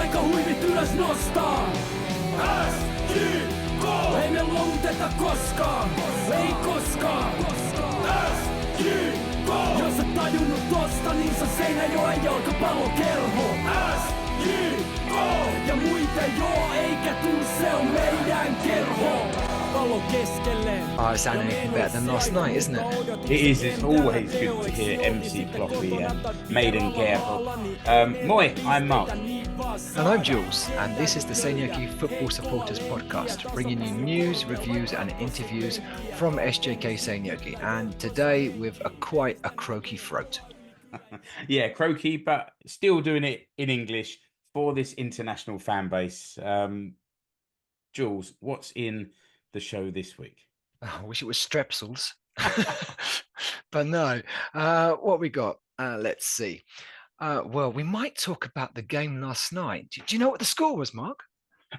aika huivit ylös nostaa. SJK! Ei me luovuteta koskaan, ei koskaan. SJK! Jos et tajunnut tosta, niin se Seinäjoen jalkapallokerho. SJK! Ja muita joo, eikä tuu, se on meidän kerho. Pallo keskelle. Oh, it's sounding better than last night, isn't it? It is. It's always good to hear MC Cloppy and Maiden Careful. Moi, I'm Mark. And I'm Jules, and this is the Seinäjoki Football Supporters Podcast, bringing you news, reviews and interviews from SJK Seinäjoki, and today with quite a croaky throat. Yeah, croaky, but still doing it in English for this international fan base. Jules, what's in the show this week? I wish it was strepsils, but no. What we got? Let's see. Well, we might talk about the game last night. Do you know what the score was, Mark?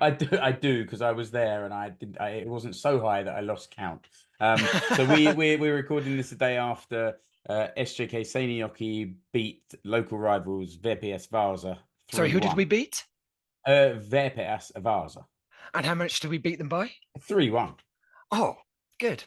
I do, because I was there, and it wasn't so high that I lost count. So we're recording this the day after SJK Seinäjoki beat local rivals VPS Vaasa. 3-1. Sorry, who did we beat? VPS Vaasa. And how much did we beat them by? 3-1. Oh, good.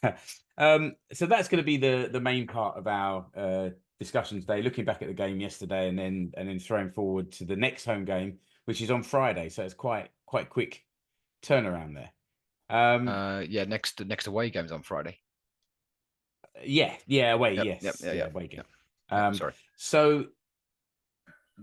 So that's going to be the main part of our discussion today, looking back at the game yesterday and then throwing forward to the next home game, which is on Friday. So it's quite quick turnaround there. Yeah, next away game's on Friday. Yeah, away. Yep, yes, yeah, away game. Yep. Sorry. So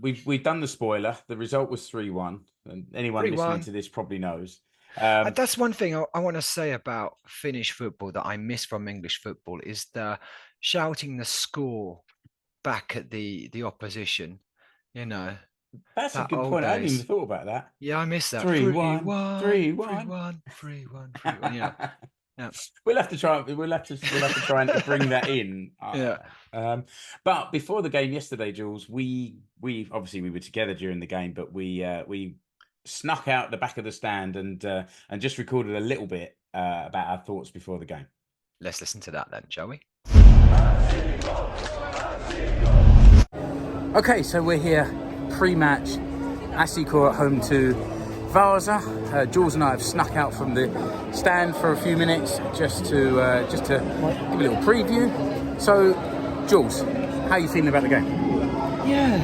we've done the spoiler. The result was 3-1, and anyone 3-1. listening to this probably knows. That's one thing I want to say about Finnish football that I miss from English football is the shouting the score back at the opposition. You know, that's a good point. I hadn't even thought about that. Yeah, I miss that. 3-1, 3-1, 3-1. Yeah. Yeah. We'll have to try. We'll have to try and bring that in. Yeah. But before the game yesterday, Jules, we obviously we were together during the game, but we snuck out the back of the stand and just recorded a little bit about our thoughts before the game. Let's listen to that then, shall we? Okay, so we're here pre-match. SJK at home to Vaasa. Jules and I have snuck out from the stand for a few minutes just to give a little preview. So, Jules, how are you feeling about the game? Yeah,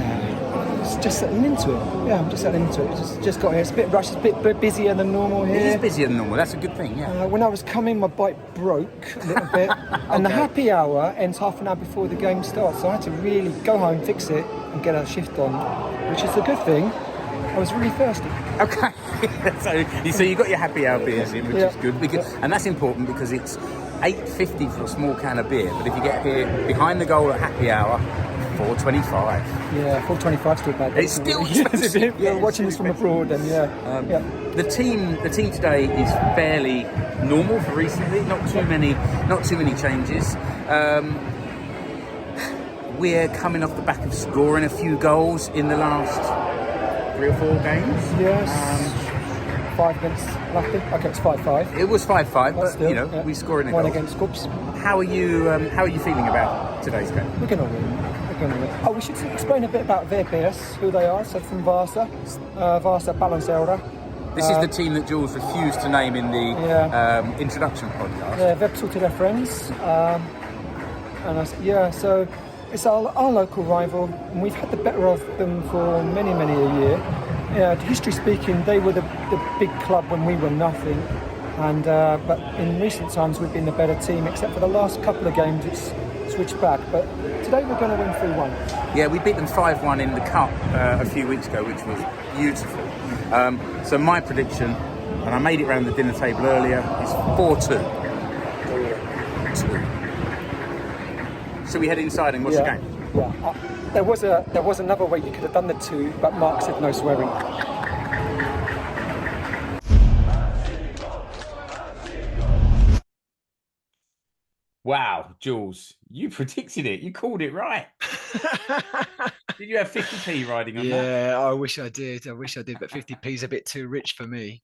it's just settling into it. Yeah, I'm just settling into it. Just got here. It's a bit rushed. It's a bit busier than normal here. It is busier than normal. That's a good thing. Yeah. When I was coming, my bike broke a little bit, and the happy hour ends half an hour before the game starts. So I had to really go home, fix it, and get a shift on, which is a good thing. I was really thirsty. Okay, so you got your happy hour beers in, which is good, and that's important because it's $8.50 for a small can of beer. But if you get here behind the goal at happy hour, $4.25. Yeah, $4.25 still bad. It's still expensive. If you're watching this from abroad, then yeah. The team today is fairly normal for recently. Not too many changes. We're coming off the back of scoring a few goals in the last 3 or 4 games. Yes. 5 against Lucky. Okay, it's 5-5. It was 5-5, but still, we scored in a one goal. against Cubs. How are you feeling about today's game? We're going to win. Oh, we should explain a bit about VPS, who they are. So from Vaasa, Vaasa Balanseura. This is the team that Jules refused to name in the introduction podcast. Yeah, Vepsu to their friends. So it's our local rival, and we've had the better of them for many a year. Yeah, history speaking, they were the big club when we were nothing, and but in recent times we've been the better team, except for the last couple of games it's switched back. But today we're going to win 3-1. Yeah, we beat them 5-1 in the cup a few weeks ago, which was beautiful. So my prediction, and I made it around the dinner table earlier, is 4-2. 4-2. Shall we head inside and watch the game? Yeah. There was another way you could have done the 2, but Mark said no swearing. Wow, Jules, you predicted it. You called it right. Did you have 50p riding on that? Yeah, I wish I did, but 50p is a bit too rich for me.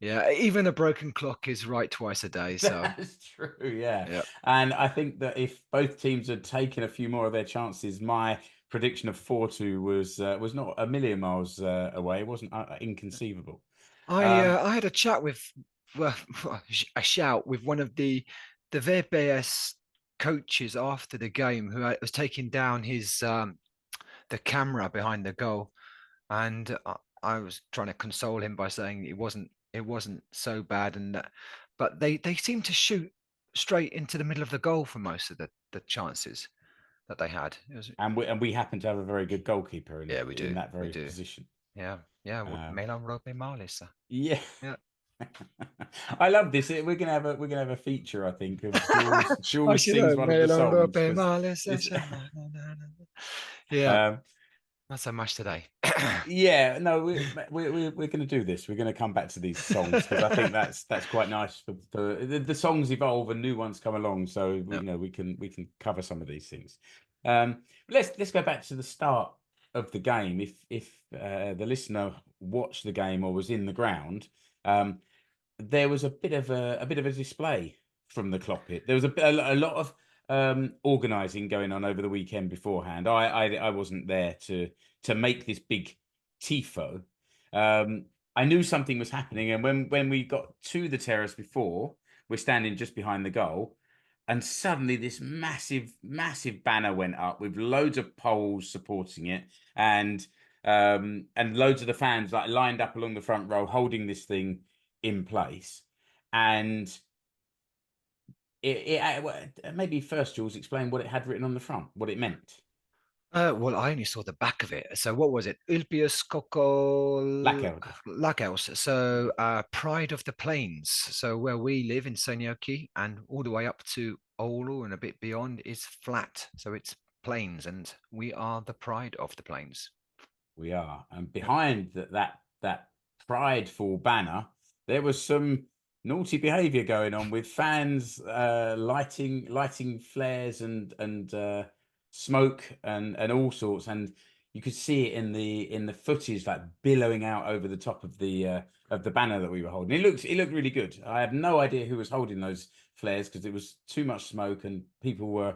Yeah, even a broken clock is right twice a day. So that's true, yeah. Yep. And I think that if both teams had taken a few more of their chances, my prediction of 4-2 was not a million miles away. It wasn't inconceivable. I had a chat with well, a shout with one of the VPS coaches after the game who was taking down his the camera behind the goal, and I was trying to console him by saying it wasn't so bad, and but they seemed to shoot straight into the middle of the goal for most of the chances that they had. And we happen to have a very good goalkeeper in that very position. Yeah, Meillä on maalissa. Yeah. Yeah. I love this. We're gonna have a feature, I think, of Jules sings one of the songs. Yeah. Not so much today. Yeah, no, we're going to do this. We're going to come back to these songs because I think that's quite nice. For the songs evolve and new ones come along, so we can cover some of these things. Let's go back to the start of the game. If the listener watched the game or was in the ground, there was a bit of a display from the Cloppit. There was a lot of organising going on over the weekend beforehand. I wasn't there to make this big tifo. I knew something was happening, and when we got to the terrace before, we're standing just behind the goal, and suddenly this massive banner went up with loads of poles supporting it, and loads of the fans like lined up along the front row holding this thing in place. And it maybe first, Jules, explain what it had written on the front, what it meant. Well, I only saw the back of it. So what was it? Ylpeys koko Lakeus. So pride of the plains. So where we live in Seinäjoki and all the way up to Oulu and a bit beyond is flat. So it's plains, and we are the pride of the plains. We are. And behind that prideful banner, there was some naughty behaviour going on with fans lighting flares and smoke and all sorts, and you could see it in the footage like billowing out over the top of the banner that we were holding. It looked really good. I have no idea who was holding those flares because it was too much smoke and people were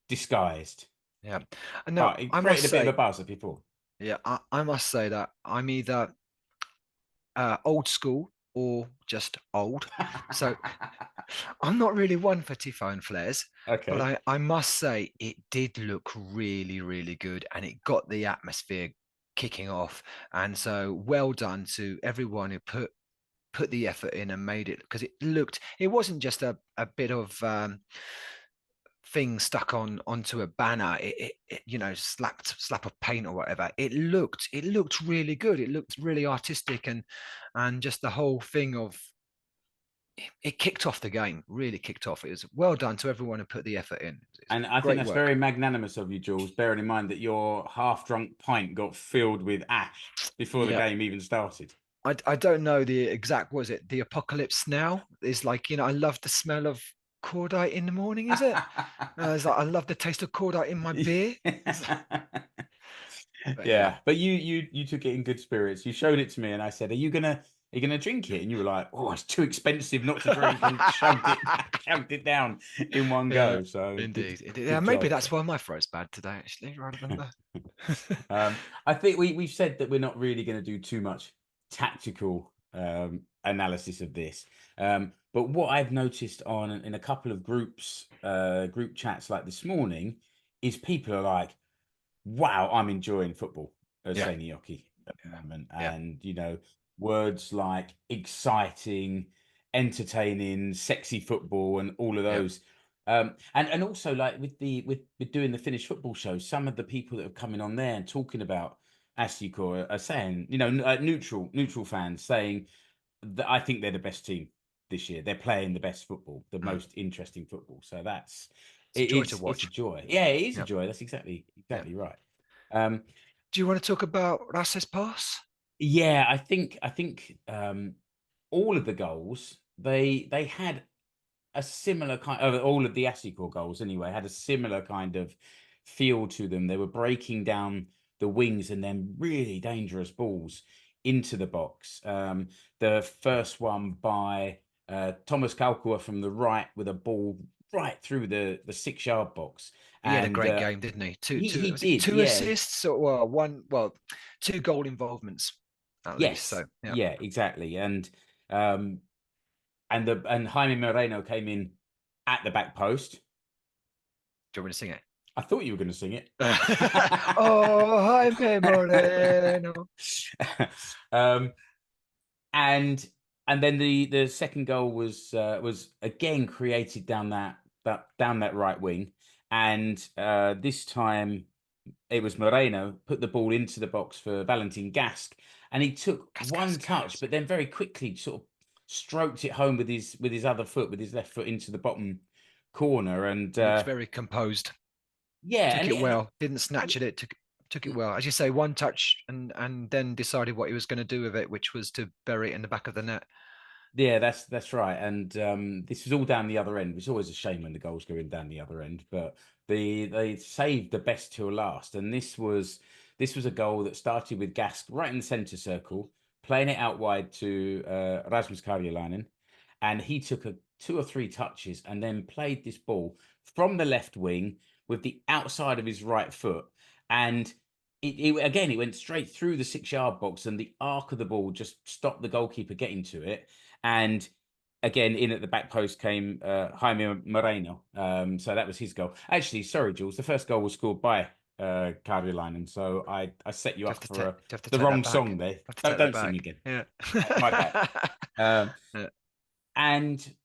disguised. Yeah, and no, it created a bit of a buzz at people. Yeah, I must say that I'm either old school or just old. So I'm not really one for tifo and flares. Okay. But I must say it did look really, really good, and it got the atmosphere kicking off. And so well done to everyone who put the effort in and made it, because it wasn't just a bit of thing stuck onto a banner, it slap of paint or whatever. It looked really good. It looked really artistic, and just the whole thing of it kicked off the game, really kicked off. It was well done to everyone who put the effort in. And I think that's very magnanimous of you, Jules, bearing in mind that your half-drunk pint got filled with ash before the game even started. I don't know the exact, was it the apocalypse now? Is like, I love the smell of cordite in the morning, is it? It's like, I love the taste of cordite in my beer. But you took it in good spirits. You showed it to me and I said, are you gonna drink it? And you were like, oh, it's too expensive not to drink, and chugged it down in one go. So indeed. Maybe that's why my throat's bad today, actually, rather than that. I think we've said that we're not really going to do too much tactical analysis of this. But what I've noticed in a couple of group chats like this morning is people are like, wow, I'm enjoying football at Seinäjoki at the moment. And, words like exciting, entertaining, sexy football and all of those. And also like with doing the Finnish football show, some of the people that are coming on there and talking about SJK are saying, neutral fans saying that I think they're the best team this year. They're playing the best football, the most interesting football. So it's a joy to watch. It's a joy. Yeah, it is a joy. That's exactly right. Do you want to talk about Rasse's pass? Yeah, I think all of the goals they had a similar kind of, all of the SJK goals anyway had a similar kind of feel to them. They were breaking down the wings and then really dangerous balls into the box. The first one by Thomas Kalkua from the right with a ball right through the 6-yard box. He had a And great game, didn't he? he Was it did, two yeah. assists or two goal involvements at least. Yes, So yeah. yeah, exactly. And Jaime Moreno came in at the back post. Do you want me to sing it? I thought you were going to sing it. Oh, Jaime Moreno. And then the second goal was again created down that right wing, and this time it was Moreno put the ball into the box for Valentin Gasc, and he took one touch, but then very quickly sort of stroked it home with his left foot into the bottom corner, and Looks very composed. Yeah, took it well. Didn't snatch at it. Took it well, as you say. One touch, and then decided what he was going to do with it, which was to bury it in the back of the net. Yeah, that's right. And this was all down the other end. It's always a shame when the goals go in down the other end, but they saved the best till last. And this was a goal that started with Gasc right in the centre circle, playing it out wide to Rasmus Karjalainen, and he took 2 or 3 touches and then played this ball from the left wing with the outside of his right foot, and it went straight through the 6-yard box, and the arc of the ball just stopped the goalkeeper getting to it. And again, in at the back post came Jaime Moreno. So that was his goal. Actually, sorry, Jules, the first goal was scored by Karjalainen. So I set you up for the wrong song there. Don't sing again. Yeah. My bad. Yeah. And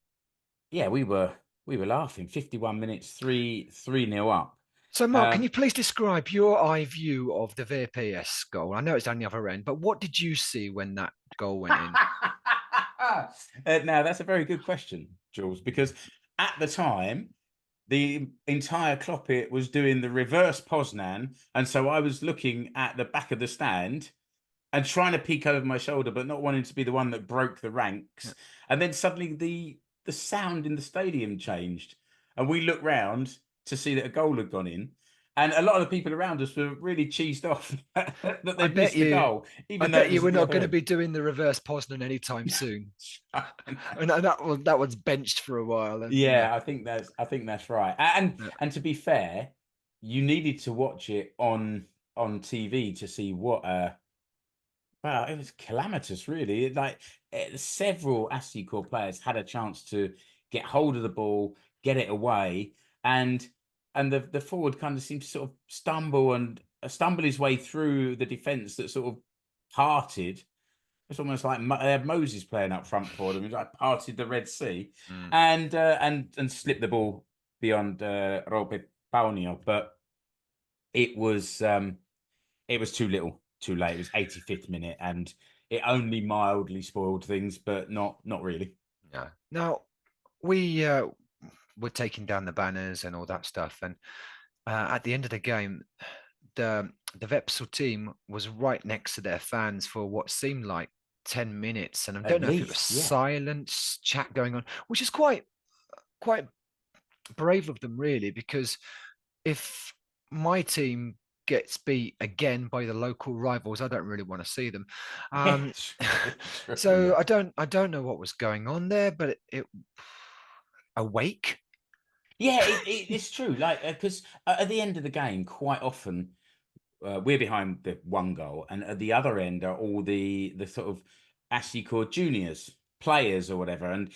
yeah, we were laughing. 51 minutes, 3-0 up. So, Mark, can you please describe your eye view of the VPS goal? I know it's down the other end, but what did you see when that goal went in? Now, that's a very good question, Jules, because at the time, the entire Cloppit was doing the reverse Poznan, and so I was looking at the back of the stand and trying to peek over my shoulder, but not wanting to be the one that broke the ranks. Yeah. And then suddenly the sound in the stadium changed, and we looked round to see that a goal had gone in. And a lot of the people around us were really cheesed off that they'd missed the goal. I bet you were not going to be doing the reverse Poznan anytime soon. And that was benched for a while. And, yeah, I think that's right. And to be fair, you needed to watch it on TV to see what well, it was calamitous, really. Like several SJK players had a chance to get hold of the ball, get it away, and the forward kind of seemed to sort of stumble his way through the defence that sort of parted. It's almost like they had Moses playing up front for them. It like parted the Red Sea, and slipped the ball beyond Robert Paunio. But it was too little, too late. It was 85th minute, and it only mildly spoiled things, but not really. No. Now we were taking down the banners and all that stuff, and at the end of the game, the Vepsel team was right next to their fans for what seemed like 10 minutes, and I don't know if it was silence, chat going on, which is quite brave of them, really, because if my team gets beat again by the local rivals, I don't really want to see them. So I don't know what was going on there, but it awake. Yeah, it's true. Like, because at the end of the game, quite often we're behind the one goal, and at the other end are all the sort of SJK juniors, players or whatever. And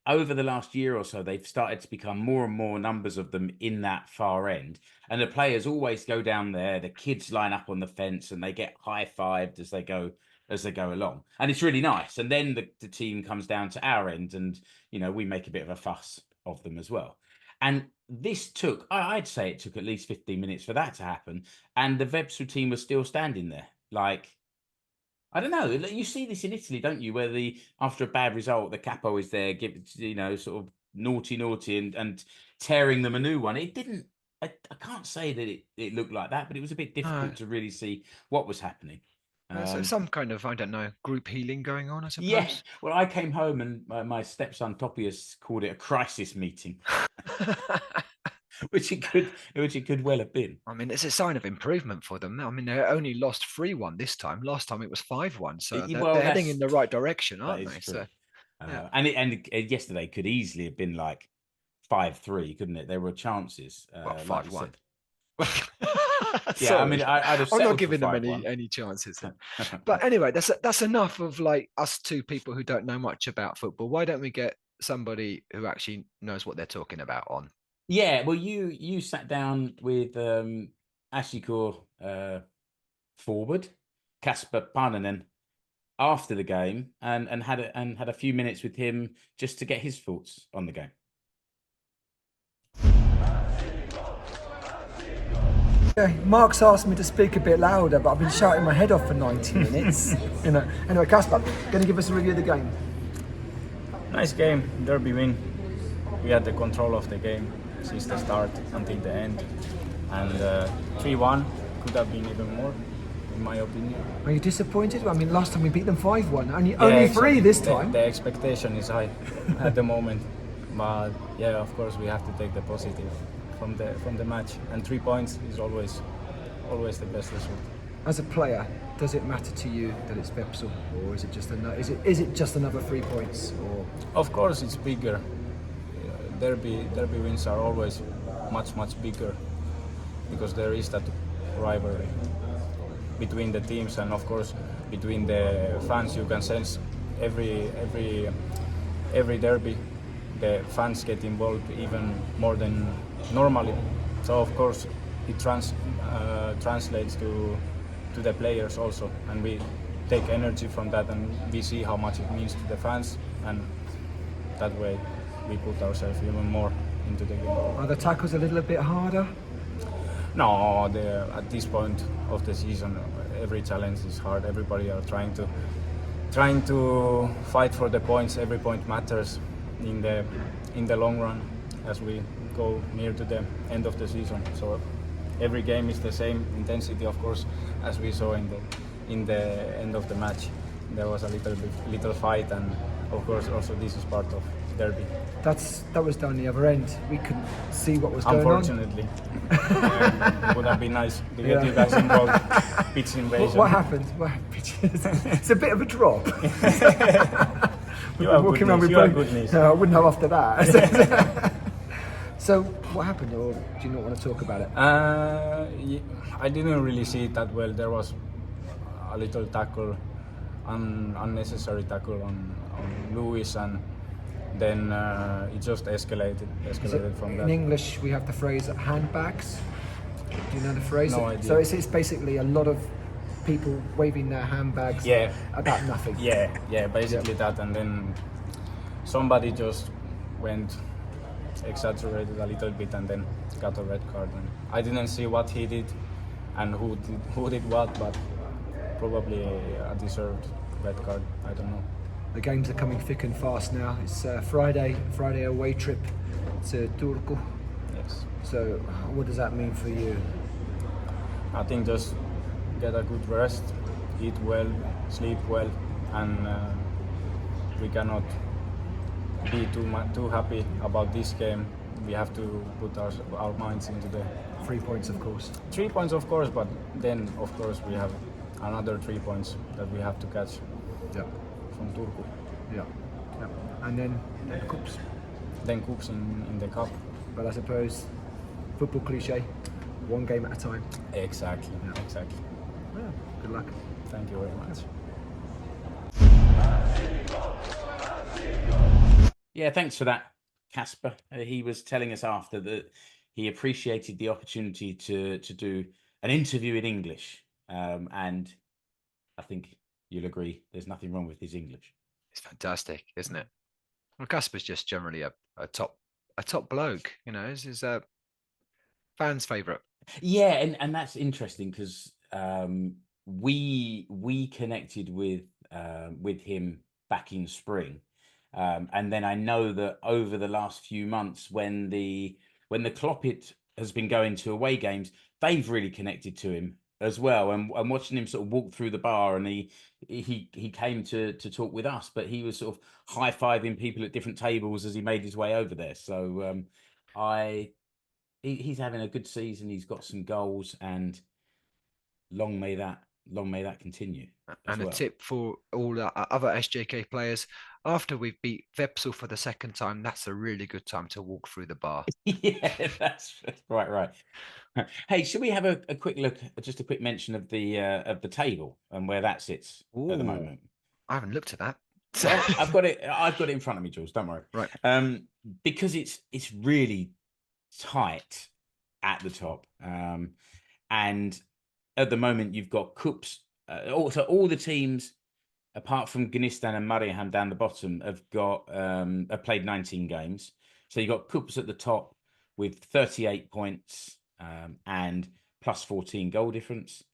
over the last year or so, they've started to become more and more numbers of them in that far end. And the players always go down there. The kids line up on the fence, and they get high-fived as they go along, and it's really nice. And then the team comes down to our end, and we make a bit of a fuss of them as well. And this took, I'd say it took at least 15 minutes for that to happen. And the Vepsel team was still standing there. Like, I don't know. You see this in Italy, don't you? Where after a bad result, the capo is there, sort of naughty, and tearing them a new one. It didn't, I can't say that it looked like that, but it was a bit difficult to really see what was happening. So some kind of, I don't know, group healing going on, I suppose. Yeah. Well, I came home and my stepson Topius called it a crisis meeting, which it could well have been. I mean, it's a sign of improvement for them. I mean, they only lost 3-1 this time. Last time it was 5-1, so they're heading in the right direction, aren't they? So, and yesterday could easily have been like 5-3, couldn't it? There were chances. Well, like you 5-1. said. Yeah, I mean, I'd have I'm not settled giving for them 5-1. any chances. But anyway, that's enough of like us two people who don't know much about football. Why don't we get somebody who actually knows what they're talking about on? Yeah, well, you sat down with SJK forward Kasper Paananen after the game and had a few minutes with him just to get his thoughts on the game. Yeah, Mark's asked me to speak a bit louder, but I've been shouting my head off for 90 minutes. Anyway, Kasper, going to give us a review of the game. Nice game, derby win. We had the control of the game since the start until the end, and 3-1 could have been even more, in my opinion. Are you disappointed? I mean, last time we beat them 5-1, only Yeah, 3 this time. The expectation is high at the moment, but yeah, of course we have to take the positive from the match, and 3 points is always the best result. As a player, does it matter to you that it's Vepsu, or is it just another 3 points? Or Of course, it's bigger. Derby wins are always much bigger because there is that rivalry between the teams, and of course between the fans. You can sense every derby the fans get involved even more than normally. So of course it translates to the players also, and we take energy from that, and we see how much it means to the fans, and that way we put ourselves even more into the game. are the tackles a little bit harder? No, at this point of the season, every challenge is hard. Everybody are trying to fight for the points. Every point matters in the long run as we go near to the end of the season. So every game is the same intensity, of course, as we saw in the end of the match. There was a little fight, and of course also this is part of derby. That was down the other end. We couldn't see what was going on. Unfortunately, would have been nice to get you guys involved. Pitch invasion. What happened? It's a bit of a drop. You have good knees. You have good knees. No, I wouldn't have after that. So what happened, or do you not want to talk about it? I didn't really see it that well. There was a little tackle, unnecessary tackle on Lewis, and then it just escalated from that. In English, we have the phrase handbags. Do you know the phrase? No idea. So it's basically a lot of people waving their handbags about nothing. Yeah, basically that, and then somebody just exaggerated a little bit and then got a red card. And I didn't see what he did and who did what, but probably a deserved red card. I don't know. The games are coming thick and fast now. It's Friday away trip to Turku. Yes. So what does that mean for you? I think just get a good rest, eat well, sleep well, and we cannot be too happy about this game. We have to put our minds into the 3 points, of course. 3 points, of course, but then of course we have another 3 points that we have to catch from Turku. Yeah. And then cups. Then cups in the cup. But I suppose football cliche, one game at a time. Exactly. Exactly. Yeah. Good luck. Thank you very much. Yeah, thanks for that, Kasper. He was telling us after that he appreciated the opportunity to do an interview in English, and I think you'll agree there's nothing wrong with his English. It's fantastic, isn't it? Well, Kasper's just generally a top bloke. You know, is his fans' favourite. Yeah, and that's interesting because we connected with him back in spring. And then I know that over the last few months, when the Kloppit has been going to away games, they've really connected to him as well. And watching him sort of walk through the bar, and he came to talk with us, but he was sort of high-fiving people at different tables as he made his way over there. So he's having a good season. He's got some goals, and long may that long may that continue. And a tip for all the other SJK players: after we've beat Vepsu for the second time, that's a really good time to walk through the bar. Yeah, that's right. Hey, should we have a quick look, just a quick mention of the table and where that sits at the moment? I haven't looked at that. Well, I've got it in front of me, Jules. Don't worry. Right. Because it's really tight at the top, and at the moment you've got cups. Also, all the teams apart from Gnistan and Mariehamn down the bottom have played 19 games. So you've got cups at the top with 38 points and plus 14 goal difference.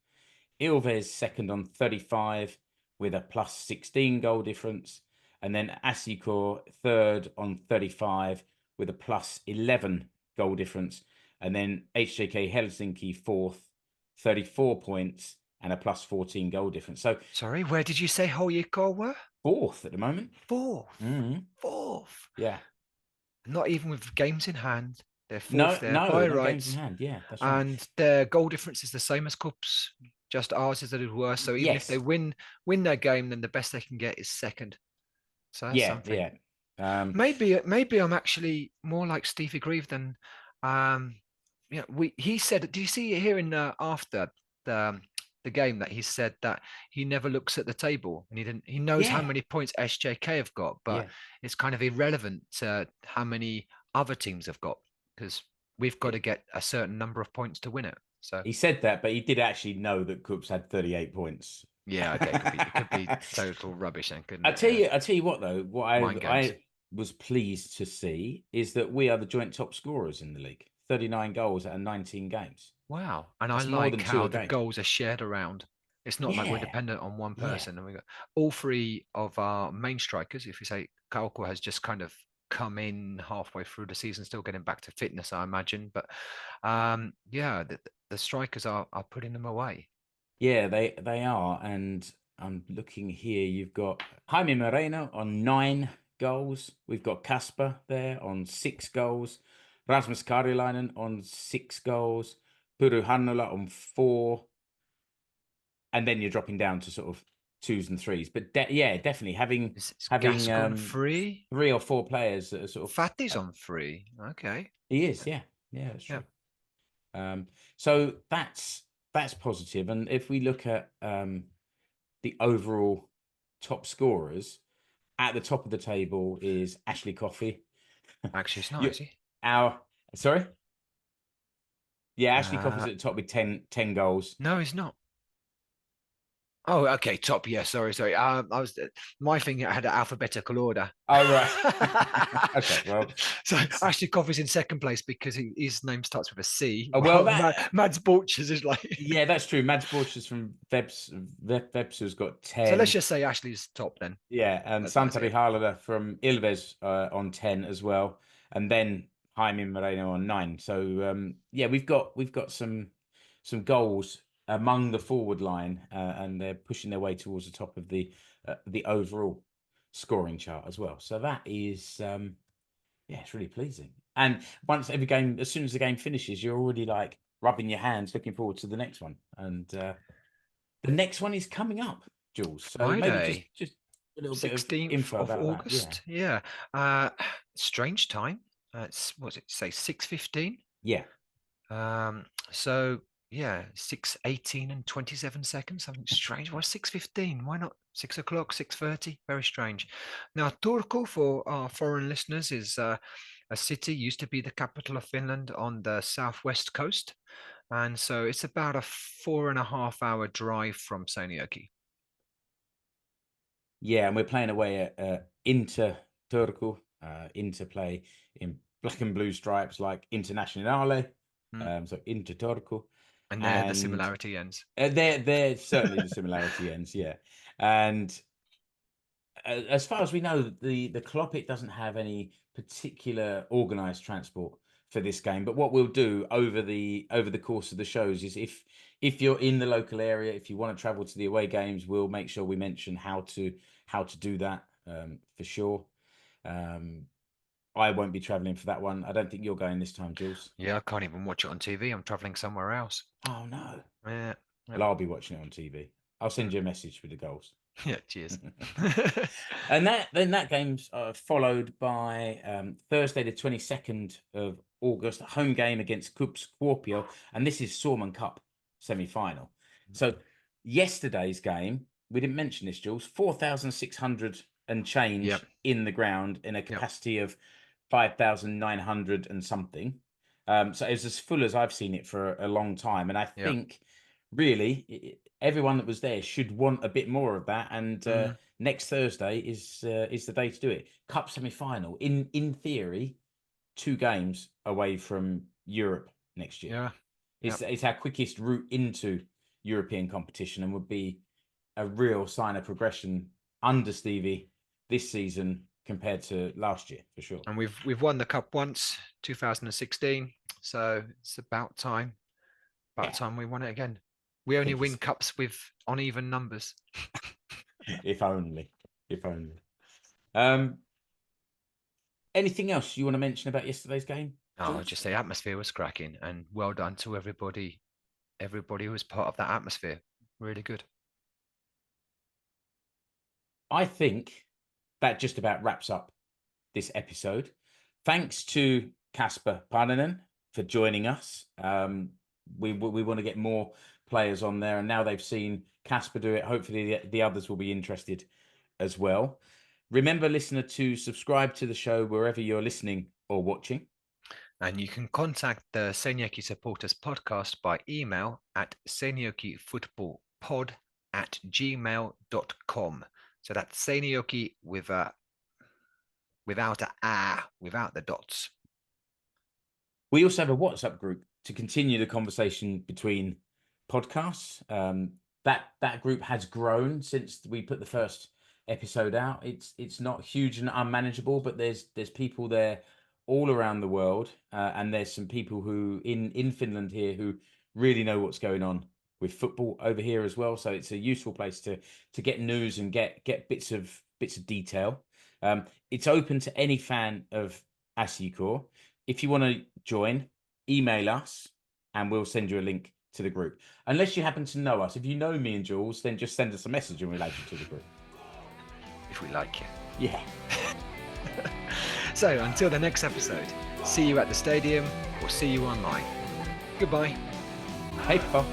Ilves second on 35 with a plus 16 goal difference. And then SJK third on 35 with a plus 11 goal difference. And then HJK Helsinki fourth, 34 points and a plus 14 goal difference. So, sorry, where did you say HJK were? Fourth at the moment. Fourth. Mm-hmm. Fourth. Yeah. Not even with games in hand. They're No fourth by rights. games in hand. Yeah, that's right. And their goal difference is the same as Cups. Just ours is a little worse. So even if they win their game, then the best they can get is second. So that's something. Yeah. Maybe I'm actually more like Stevie Grieve than he said. Do you see it here in after the game that he said that he never looks at the table and he knows how many points SJK have got, but it's kind of irrelevant to how many other teams have got, because we've got to get a certain number of points to win it. So he said that, but he did actually know that Cups had 38 points. Yeah, okay, it could be total rubbish then, couldn't it? I tell you what though, what I was pleased to see is that we are the joint top scorers in the league. 39 goals out of 19 games. Wow. And that's I like how the goals are shared around. It's not like we're dependent on one person. And we got all three of our main strikers. If you say Kauko has just kind of come in halfway through the season, still getting back to fitness, I imagine. But the strikers are putting them away. Yeah, they are. And I'm looking here. You've got Jaime Moreno on 9 goals. We've got Kasper there on 6 goals. Rasmus Karilainen on 6 goals. Puru Hannula on 4. And then you're dropping down to sort of 2s and 3s. But definitely having Gascon 3 or 4 players that are sort of Fatty's on 3. Okay. He is, yeah. Yeah, that's true. Yeah. So that's positive. And if we look at the overall top scorers, at the top of the table is Ashley Coffey. Actually, it's not, is he? Sorry? Yeah, Ashley Coffey's at the top with 10 goals. No, he's not. Oh, okay, top. Yeah, sorry. I was my thing had an alphabetical order. Oh, right. Okay, well, so Ashley Coffey's in second place because his name starts with a C. Oh, well, Mads Borchers is like. Yeah, that's true. Mads Borchers from Veps has got 10. So let's just say Ashley's top then. Yeah, and Santeri Harlada from Ilves on 10 as well, and then Jaime Moreno on 9. So we've got some goals among the forward line, and they're pushing their way towards the top of the overall scoring chart as well. So that is it's really pleasing. And as soon as the game finishes, you're already like rubbing your hands, looking forward to the next one. And the next one is coming up, Jules. So Friday, maybe just a little 16th bit of info of about August. That. Yeah. Strange time. It's what's it say? 6:15. Yeah. So. Yeah, 6:18 and 27 seconds. Something strange. Why 6:15? Why not 6 o'clock, 6:30? Very strange. Now, Turku, for our foreign listeners, is a city, used to be the capital of Finland on the southwest coast. And so it's about a 4.5 hour drive from Seinäjoki. Yeah, and we're playing away at Inter Turku. Inter play in black and blue stripes like Internazionale. So Inter Turku. And there the similarity ends. There certainly the similarity ends, yeah. And as far as we know, the Kloppit doesn't have any particular organised transport for this game. But what we'll do over the course of the shows is if you're in the local area, if you want to travel to the away games, we'll make sure we mention how to do that for sure. I won't be travelling for that one. I don't think you're going this time, Jules. Yeah, I can't even watch it on TV. I'm travelling somewhere else. Oh, no. Yeah. Well, I'll be watching it on TV. I'll send you a message with the goals. Yeah, cheers. And that game's followed by Thursday, the 22nd of August, a home game against Kups Kuopio, and this is Sorman Cup semi-final. So yesterday's game, we didn't mention this, Jules, 4,600 and change in the ground in a capacity of 5,900 and something. So it's as full as I've seen it for a long time, and I think really everyone that was there should want a bit more of that. And next Thursday is the day to do it. Cup semi-final. In theory, 2 games away from Europe next year. It's our quickest route into European competition, and would be a real sign of progression under Stevie this season compared to last year, for sure. And we've won the cup once, 2016. So it's about time. Time we won it again. We only win cups with uneven numbers. If only. Anything else you want to mention about yesterday's game? Oh, just the atmosphere was cracking, and well done to everybody. Everybody who was part of that atmosphere. Really good. I think that just about wraps up this episode. Thanks to Kasper Paananen for joining us. We want to get more players on there, and now they've seen Kasper do it. Hopefully the others will be interested as well. Remember, listener, to subscribe to the show wherever you're listening or watching. And you can contact the Seinäjoki Supporters Podcast by email at seinäjokifootballpod@gmail.com. So that's Seinäjoki without the dots. We also have a WhatsApp group to continue the conversation between podcasts. That group has grown since we put the first episode out. It's not huge and unmanageable, but there's people there all around the world, and there's some people who in Finland here who really know what's going on with football over here as well. So it's a useful place to get news and get bits of detail. It's open to any fan of SJK. If you want to join, email us and we'll send you a link to the group. Unless you happen to know us. If you know me and Jules, then just send us a message and we'll add you to the group. If we like you. Yeah. So until the next episode, see you at the stadium or see you online. Goodbye. Hey, Paul.